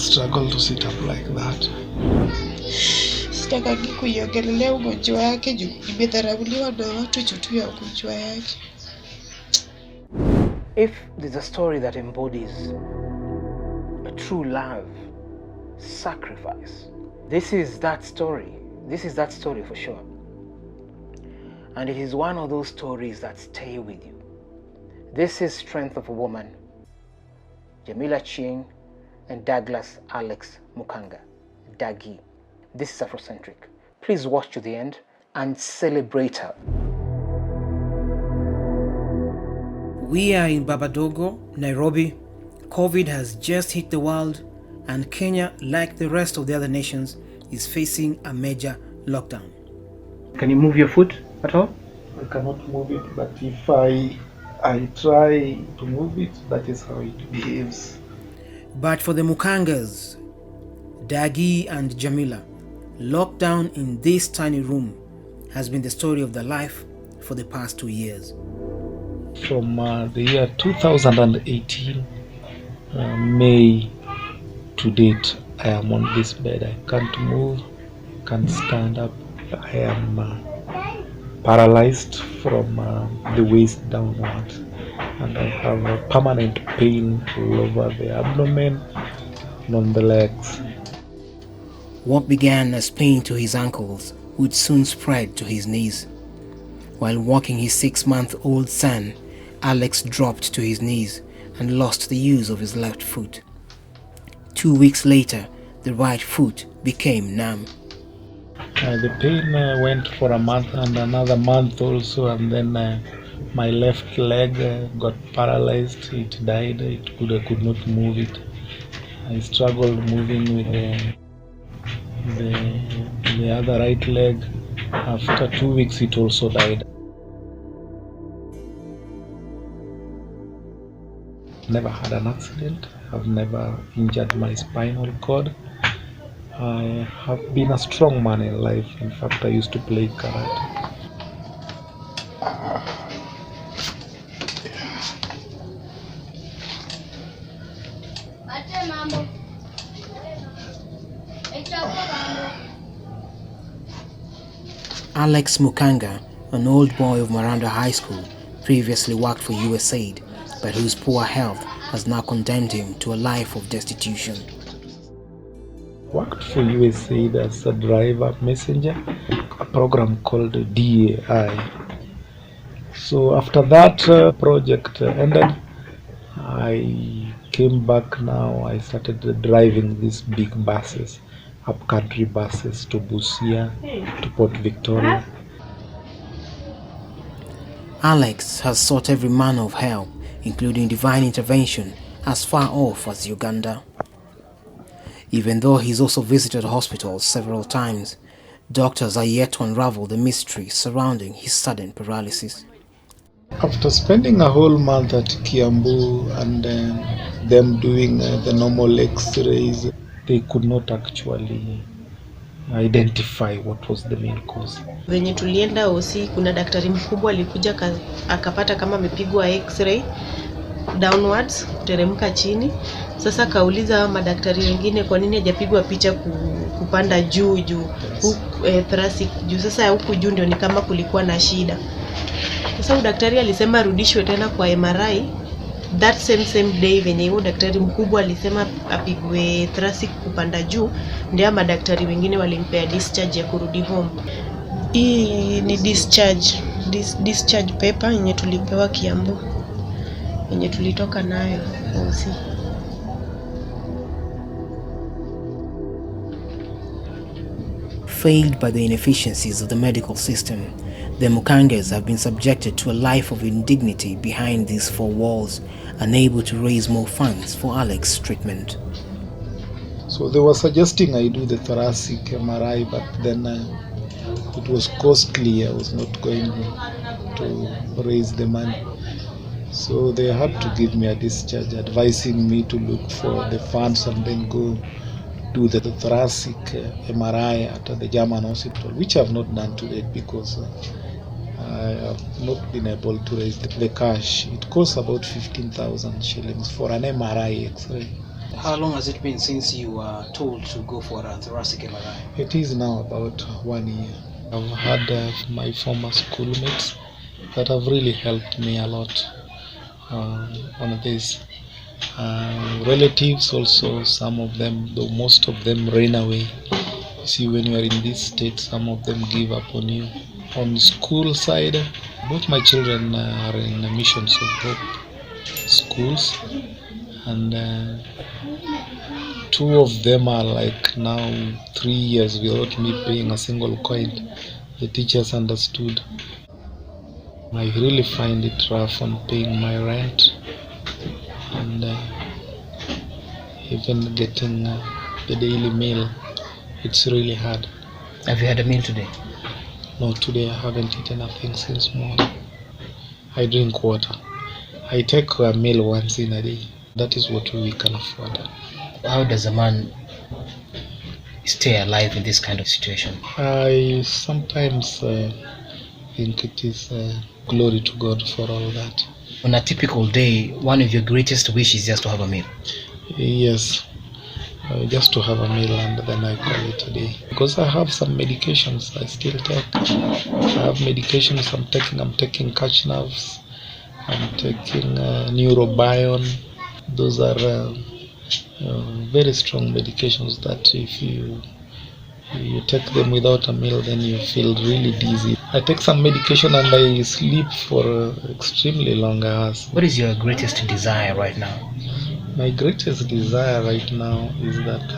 struggle to sit up like that. Sitakagi kuiongelelea ugonjwa wake juu imedharauliwa na watu juu ya ugonjwa yake. If there's a story that embodies a true love, sacrifice, this is that story. This is that story for sure. And it is one of those stories that stay with you. This is Strength of a Woman. Jamila Ching and Douglas Alex Mukanga, Dagi. This is Afrocentric. Please watch to the end and celebrate her. We are in Babadogo, Nairobi. COVID has just hit the world, and Kenya, like the rest of the other nations, is facing a major lockdown. Can you move your foot at all? I cannot move it, but if I try to move it, that is how it behaves. But for the Mukangas, Dagi and Jamila, lockdown in this tiny room has been the story of their life for the past 2 years. From the year 2018, May to date, I am on this bed. I can't move, can't stand up. I am paralyzed from the waist downwards, and I have a permanent pain all over the abdomen and on the legs. What began as pain to his ankles would soon spread to his knees. While walking his 6-month-old son, Alex dropped to his knees and lost the use of his left foot. 2 weeks later, the right foot became numb. The pain went for a month and another month also, and then my left leg got paralyzed. It died. I could not move it. I struggled moving with the other right leg. After 2 weeks, it also died. Never had an accident. I've never injured my spinal cord. I have been a strong man in life. In fact, I used to play karate. Alex Mukanga, an old boy of Maranda High School, previously worked for USAID, but whose poor health has now condemned him to a life of destitution. Worked for USAID as a driver messenger, a program called DAI. So after that project ended, I came back now. I started driving these big buses, upcountry buses to Busia, to Port Victoria. Alex has sought every manner of help, including divine intervention, as far off as Uganda. Even though he's also visited hospitals several times, doctors are yet to unravel the mystery surrounding his sudden paralysis. After spending a whole month at Kiambu and them doing the normal x-rays, they could not actually identify what was the main cause. Venye tulienda OC, kuna daktari mkubwa alikuja akapata kama amepigwa x-ray downwards, kuteremka chini. Sasa kauliza madaktari wengine kwa nini hajapigwa picha kupanda juu thoracic juu. Sasa huku juu ndio ni kama kulikuwa na shida. Sasa daktari alisema arudishwe tena kwa MRI. That same day venye huyo daktari mkubwa alisema apigwe thoracic kupanda juu, ndio madaktari wengine walimpea discharge ya kurudi home. Hii ni discharge paper yenye tulipewa Kiambu, yenye tulitoka nayo OC. Failed by the inefficiencies of the medical system, the Mukangas have been subjected to a life of indignity behind these four walls, unable to raise more funds for Alex's treatment. So they were suggesting I do the thoracic MRI, but then it was costly. I was not going to raise the money. So they had to give me a discharge, advising me to look for the funds and then go do the thoracic MRI at the German hospital, which I have not done to date because I have not been able to raise the cash. It costs about 15,000 shillings for an MRI X-ray. How long has it been since you were told to go for a thoracic MRI? It is now about 1 year. I've had my former schoolmates that have really helped me a lot on this. Relatives also, some of them, though most of them ran away. You see, when you are in this state, some of them give up on you. On school side, both my children are in the missions of hope schools, and two of them are like now 3 years without me paying a single coin. The teachers understood. I really find it rough on paying my rent and even getting the daily meal. It's really hard. Have you had a meal today? No, today I haven't eaten anything since morning. I drink water. I take a meal once in a day. That is what we can afford. How does a man stay alive in this kind of situation? I sometimes think it is glory to God for all that. On a typical day, one of your greatest wishes is just to have a meal. Yes, just to have a meal and then I call it a day. Because I have some medications I still take. I have medications I'm taking catch nerves. I'm taking neurobion. Those are very strong medications that if you take them without a meal, then you feel really dizzy. I take some medication and I sleep for extremely long hours. What is your greatest desire right now? My greatest desire right now is that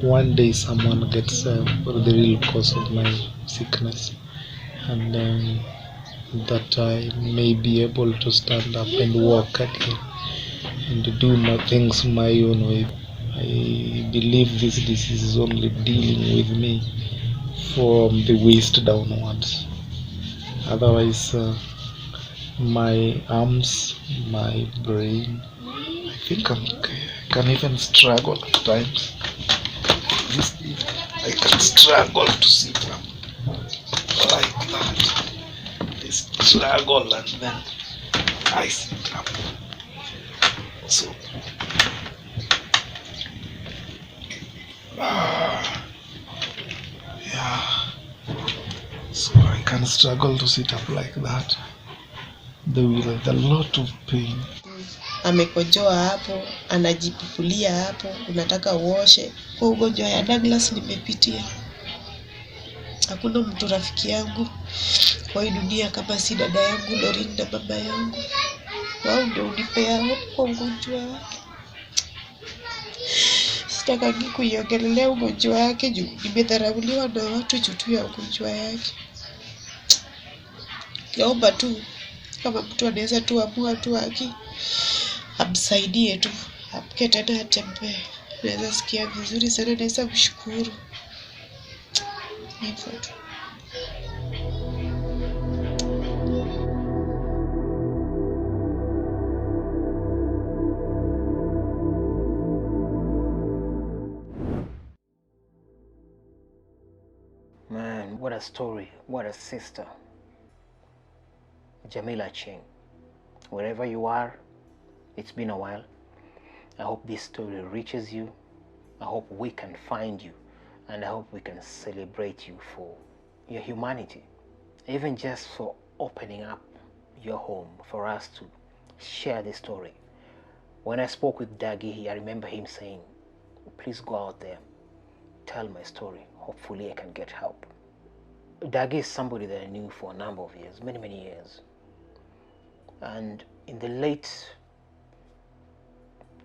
one day someone gets the real cause of my sickness, and that I may be able to stand up and walk again and do my things my own way. I believe this disease is only dealing with me from the waist downwards. Otherwise, my arms, my brain, I think I can even struggle at times. I can struggle to sit up like that. I struggle and then I sit up. So, yeah. So I can struggle to sit up like that. There will be a lot of pain. Amekojoa hapo, anajipupulia hapo, unataka uoshe. Kwa ugonjwa ya Douglas nimepitia. Hakuna mtu rafiki yangu kwa hii dunia kama si dada yangu Lorin na baba yangu. Wao ndio unipea hope kwa ugonjwa wake. Sitaki kuiongelelea ugonjwa wake juu nimedharauliwa na watu juu ya ugonjwa yake. Naomba tu kama mtu anaweza tu amua tu amsaidie tu amke tena atembee. Naweza sikia vizuri sana, naweza mshukuru. Hivyo tu. Man, what a story. What a sister. Jamila Ching. Wherever you are, it's been a while. I hope this story reaches you. I hope we can find you. And I hope we can celebrate you for your humanity. Even just for opening up your home for us to share this story. When I spoke with Dagi, I remember him saying, please go out there, tell my story. Hopefully I can get help. Dagi is somebody that I knew for a number of years, many, many years. And in the late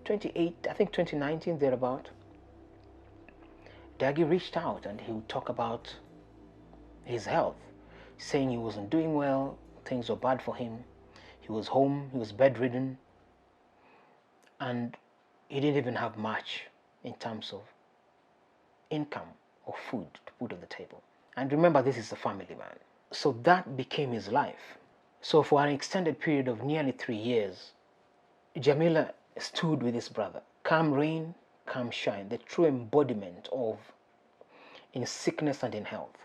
2019, thereabout, Dagi reached out and he would talk about his health, saying he wasn't doing well, things were bad for him. He was home, he was bedridden, and he didn't even have much in terms of income or food to put on the table. And remember, this is a family man. So that became his life. So for an extended period of nearly 3 years, Jamila stood with his brother. Come rain, come shine, the true embodiment of in sickness and in health.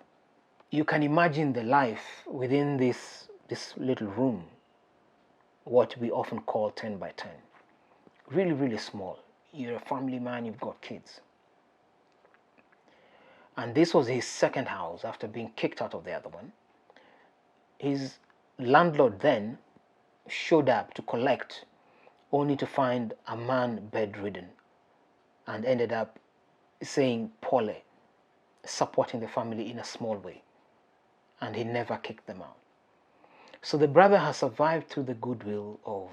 You can imagine the life within this little room. what we often call 10 by 10. Really, really small. You're a family man, you've got kids. And this was his second house after being kicked out of the other one. His landlord then showed up to collect, only to find a man bedridden, and ended up saying Pole, supporting the family in a small way. And he never kicked them out. So the brother has survived through the goodwill of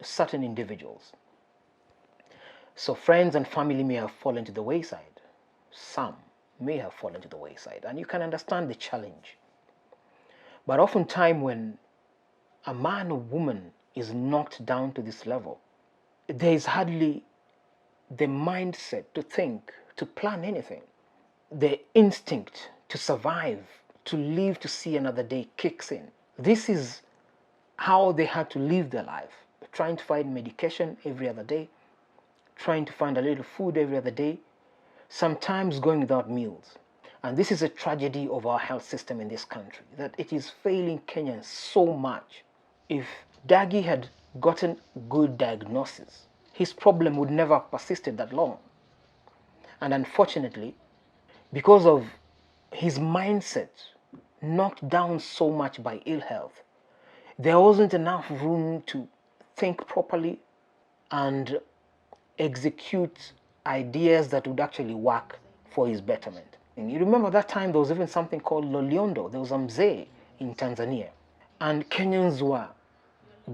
certain individuals. So friends and family may have fallen to the wayside. Some may have fallen to the wayside. And you can understand the challenge. But oftentimes when a man or woman is knocked down to this level, there is hardly the mindset to think, to plan anything. The instinct to survive, to live to see another day kicks in. This is how they had to live their life, trying to find medication every other day, trying to find a little food every other day, sometimes going without meals. And this is a tragedy of our health system in this country, that it is failing Kenyans so much. If Dagi had gotten good diagnosis, his problem would never have persisted that long. And unfortunately, because of his mindset knocked down so much by ill health, there wasn't enough room to think properly and execute ideas that would actually work for his betterment. And you remember that time there was even something called Loliondo. There was a mzee in Tanzania. And Kenyans were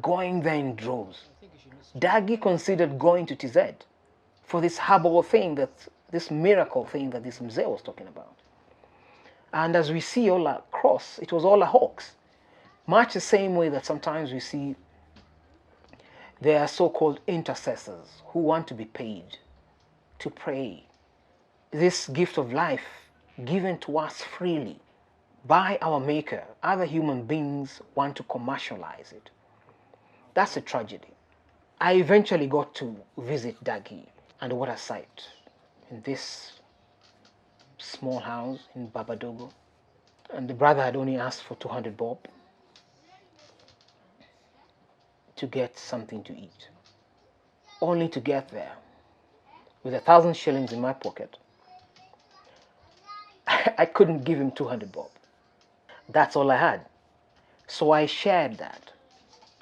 going there in droves. Dagi considered going to TZ for this herbal thing, this miracle thing that this mzee was talking about. And as we see all across, it was all a hoax. Much the same way that sometimes we see there are so-called intercessors who want to be paid to pray. This gift of life given to us freely by our Maker, other human beings want to commercialize it. That's a tragedy. I eventually got to visit Dagi, and what a sight. In this small house in Babadogo, and the brother had only asked for 200 bob to get something to eat. Only to get there with 1,000 shillings in my pocket. I couldn't give him 200 bob. That's all I had. So I shared that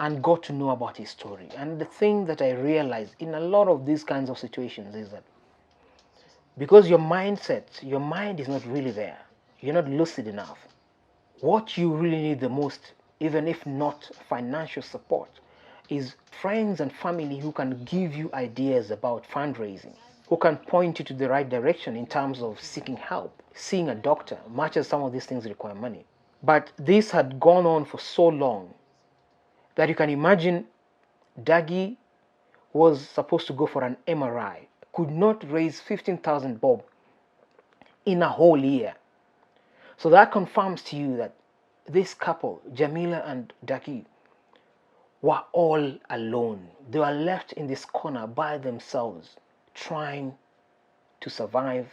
and got to know about his story. And the thing that I realized in a lot of these kinds of situations is that because your mind is not really there, you're not lucid enough. What you really need the most, even if not financial support, is friends and family who can give you ideas about fundraising, who can point you to the right direction in terms of seeking help, seeing a doctor, much as some of these things require money. But this had gone on for so long that you can imagine Dagi was supposed to go for an MRI, could not raise 15,000 bob in a whole year. So that confirms to you that this couple, Jamila and Dagi, were all alone. They were left in this corner by themselves, trying to survive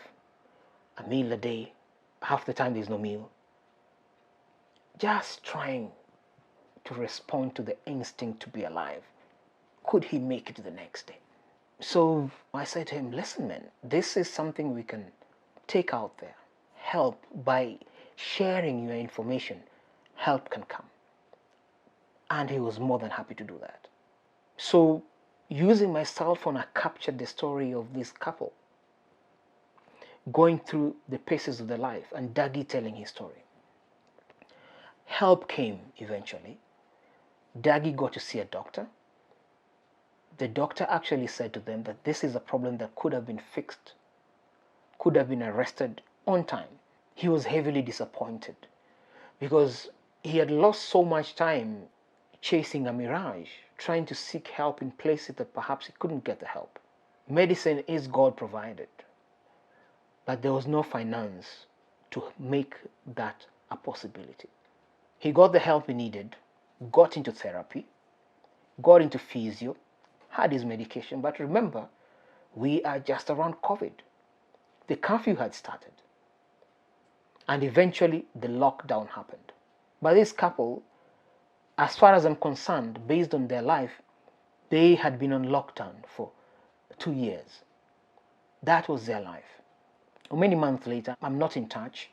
a meal a day. Half the time there's no meal. Just trying to respond to the instinct to be alive. Could he make it to the next day? So I said to him, listen man, this is something we can take out there. Help by sharing your information. Help can come. And he was more than happy to do that. So using my cell phone, I captured the story of this couple going through the paces of their life and Dagi telling his story. Help came eventually. Dagi got to see a doctor. The doctor actually said to them that this is a problem that could have been fixed, could have been arrested on time. He was heavily disappointed because he had lost so much time chasing a mirage, trying to seek help in places that perhaps he couldn't get the help. Medicine is God provided, but there was no finance to make that a possibility. He got the help he needed, got into therapy, got into physio, had his medication. But remember, we are just around COVID. The curfew had started. And eventually the lockdown happened. But this couple As far as I'm concerned, based on their life, they had been on lockdown for 2 years. That was their life. Many months later, I'm not in touch.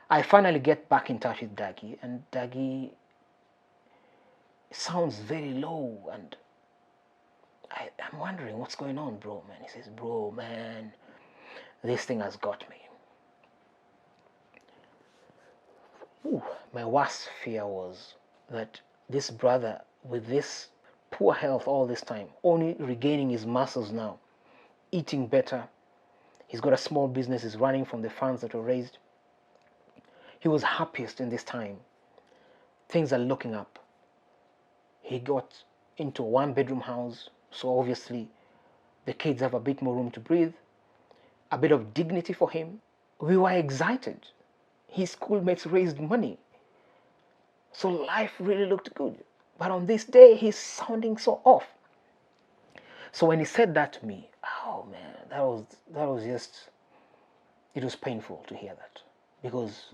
I finally get back in touch with Dagi, and Dagi sounds very low, and I'm wondering what's going on, bro, man. He says, bro, man, this thing has got me. Ooh, my worst fear was that this brother, with this poor health all this time, only regaining his muscles now, eating better, he's got a small business, he's running from the funds that were raised. He was happiest in this time. Things are looking up. He got into a 1-bedroom house, so obviously the kids have a bit more room to breathe, a bit of dignity for him. We were excited. His schoolmates raised money. So life really looked good. But on this day, he's sounding so off. So when he said that to me, oh man, that was just, it was painful to hear that. Because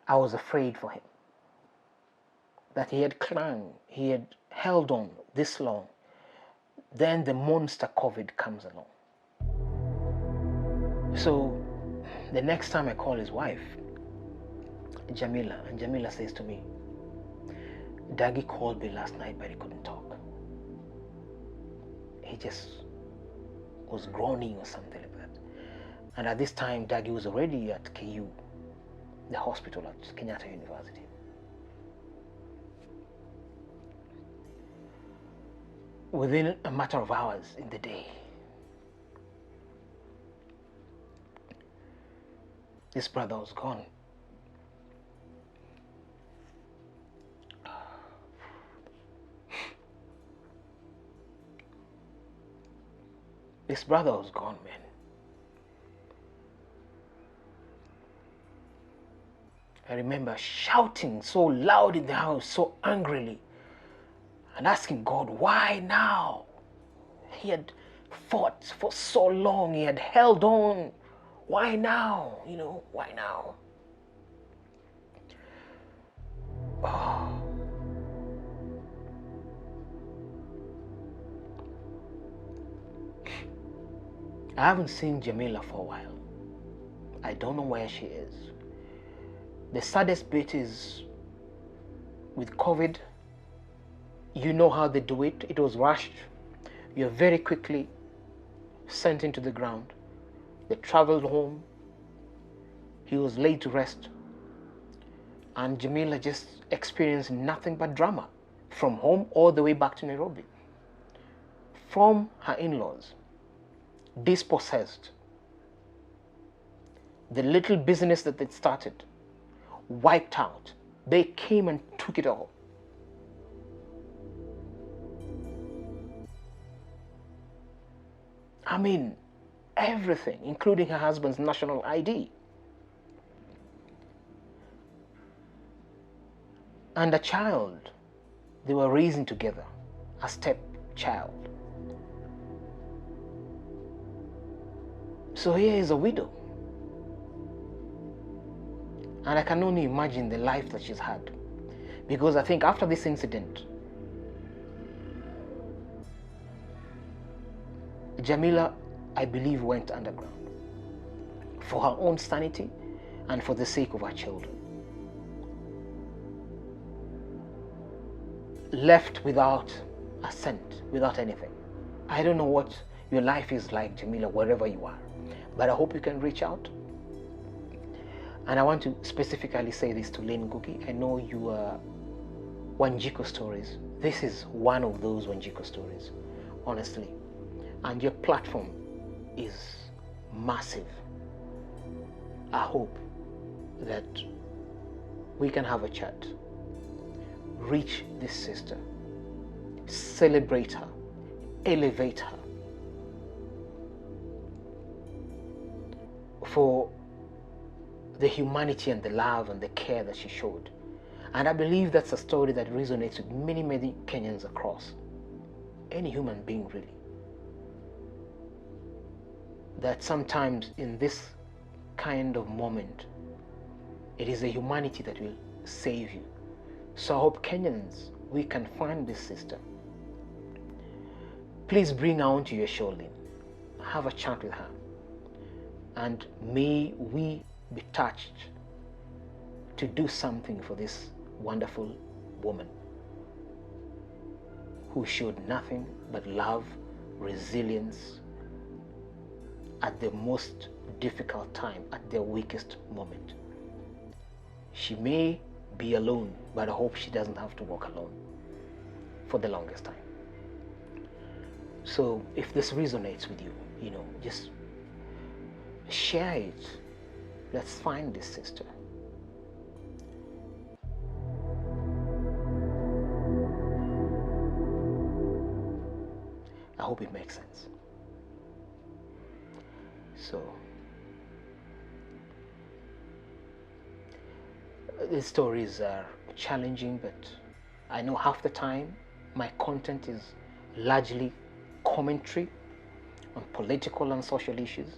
I was afraid for him. That he had clung, he had held on this long. Then the monster COVID comes along. So the next time I call his wife, Jamila, and Jamila says to me, Dagi called me last night, but he couldn't talk. He just was groaning or something like that. And at this time, Dagi was already at KU, the hospital at Kenyatta University. Within a matter of hours in the day, this brother was gone. This brother was gone, man. I remember shouting so loud in the house, so angrily, and asking God, why now? He had fought for so long, he had held on. Why now? Why now? Oh. I haven't seen Jamila for a while. I don't know where she is. The saddest bit is with COVID, you know how they do it. It was rushed. You're very quickly sent into the ground. They traveled home. He was laid to rest. And Jamila just experienced nothing but drama from home all the way back to Nairobi. From her in-laws, dispossessed. The little business that they'd started, wiped out. They came and took it all. I mean, everything, including her husband's national ID. And a child they were raising together, a stepchild. So here is a widow. And I can only imagine the life that she's had. Because I think after this incident, Jamila, I believe, went underground for her own sanity and for the sake of her children. Left without a cent, without anything. I don't know what your life is like, Jamila, wherever you are, but I hope you can reach out. And I want to specifically say this to Lane Ngugi. I know you are Wanjiku stories. This is one of those Wanjiku stories, honestly. And your platform is massive. I hope that we can have a chat, reach this sister, celebrate her, elevate her for the humanity and the love and the care that she showed. And I believe that's a story that resonates with many, many Kenyans across. Any human being, really. That sometimes in this kind of moment, it is the humanity that will save you. So I hope Kenyans, we can find this sister. Please bring her onto your show, Lynn. Have a chat with her. And may we be touched to do something for this wonderful woman who showed nothing but love, resilience at the most difficult time, at their weakest moment. She may be alone, but I hope she doesn't have to walk alone for the longest time. So if this resonates with you, just share it. Let's find this sister. I hope it makes sense. So these stories are challenging, but I know half the time my content is largely commentary on political and social issues.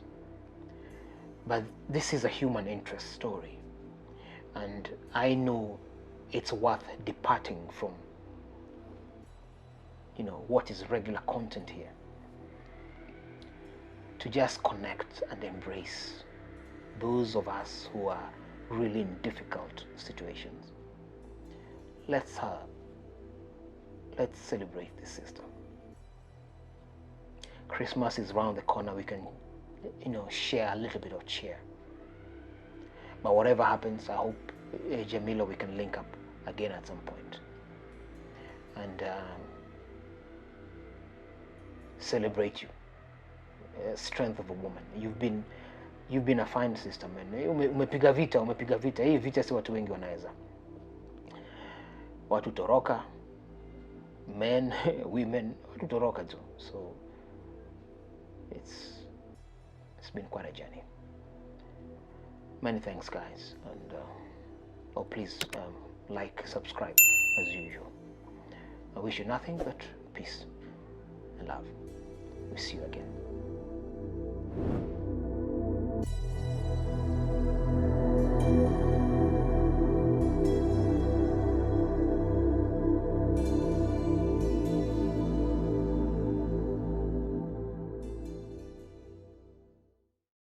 But this is a human interest story, and I know it's worth departing from what is regular content here, to just connect and embrace those of us who are really in difficult situations. Let's celebrate this sister. Christmas is around the corner. We can share a little bit of cheer. But whatever happens, I hope, Jamila, we can link up again at some point and celebrate you. Strength of a woman. You've been a fine sister, man. Umepiga vita. Hii vita si watu wengi wanaweza. Watu toroka, men, women, watu toroka tu. So it's been quite a journey. Many thanks, guys, and please like, subscribe as usual. I wish you nothing but peace and love. We'll see you again.